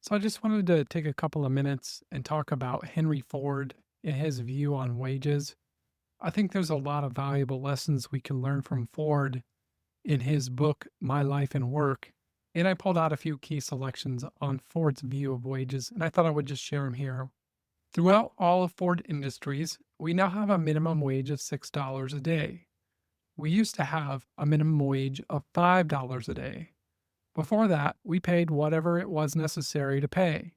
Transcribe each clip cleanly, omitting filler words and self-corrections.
So I just wanted to take a couple of minutes and talk about Henry Ford and his view on wages. I think there's a lot of valuable lessons we can learn from Ford in his book, My Life and Work. And I pulled out a few key selections on Ford's view of wages, and I thought I would just share them here. Throughout all of Ford Industries, we now have a minimum wage of $6 a day. We used to have a minimum wage of $5 a day. Before that, we paid whatever it was necessary to pay.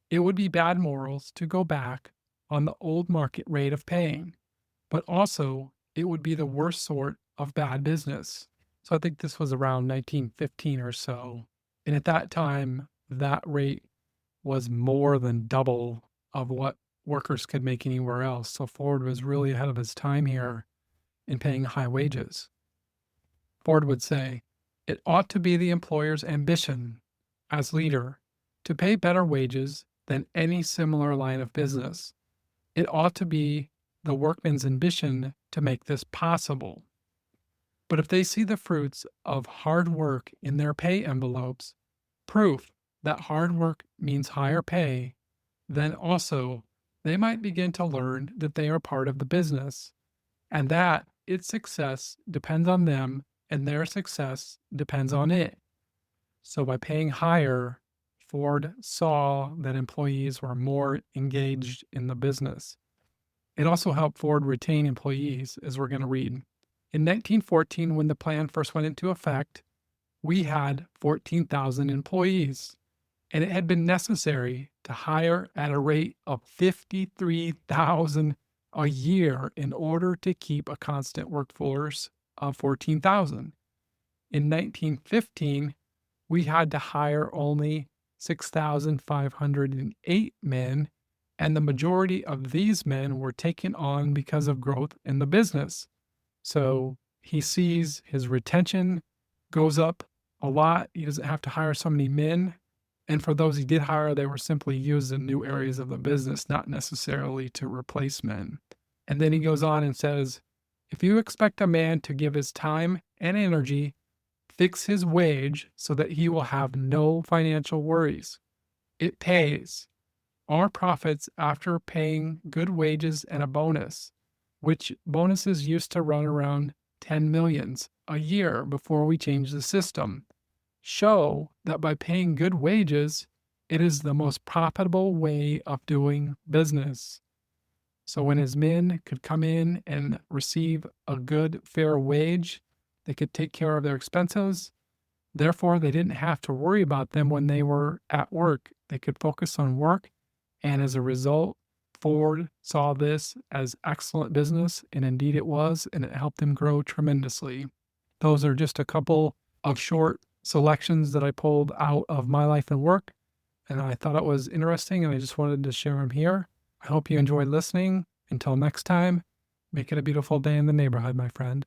It would be bad morals to go back on the old market rate of paying, but also it would be the worst sort of bad business. So I think this was around 1915 or so. And at that time, that rate was more than double of what workers could make anywhere else. So Ford was really ahead of his time here in paying high wages. Ford would say, it ought to be the employer's ambition as leader to pay better wages than any similar line of business. It ought to be the workman's ambition to make this possible. But if they see the fruits of hard work in their pay envelopes, proof that hard work means higher pay, then also they might begin to learn that they are part of the business and that its success depends on them and their success depends on it. So by paying higher, Ford saw that employees were more engaged in the business. It also helped Ford retain employees, as we're going to read. In 1914, when the plan first went into effect, we had 14,000 employees, and it had been necessary to hire at a rate of 53,000 a year in order to keep a constant workforce of 14,000. In 1915, we had to hire only 6,508 men, and the majority of these men were taken on because of growth in the business. So he sees his retention goes up a lot. He doesn't have to hire so many men. And for those he did hire, they were simply used in new areas of the business, not necessarily to replace men. And then he goes on and says, if you expect a man to give his time and energy, fix his wage so that he will have no financial worries. It pays. Our profits after paying good wages and a bonus, which bonuses used to run around 10 millions a year before we changed the system, show that by paying good wages, it is the most profitable way of doing business. So when his men could come in and receive a good, fair wage, they could take care of their expenses. Therefore, they didn't have to worry about them when they were at work. They could focus on work. And as a result, Ford saw this as excellent business, and indeed it was, and it helped them grow tremendously. Those are just a couple of short selections that I pulled out of My Life and Work, and I thought it was interesting, and I just wanted to share them here. I hope you enjoyed listening. Until next time, make it a beautiful day in the neighborhood, my friend.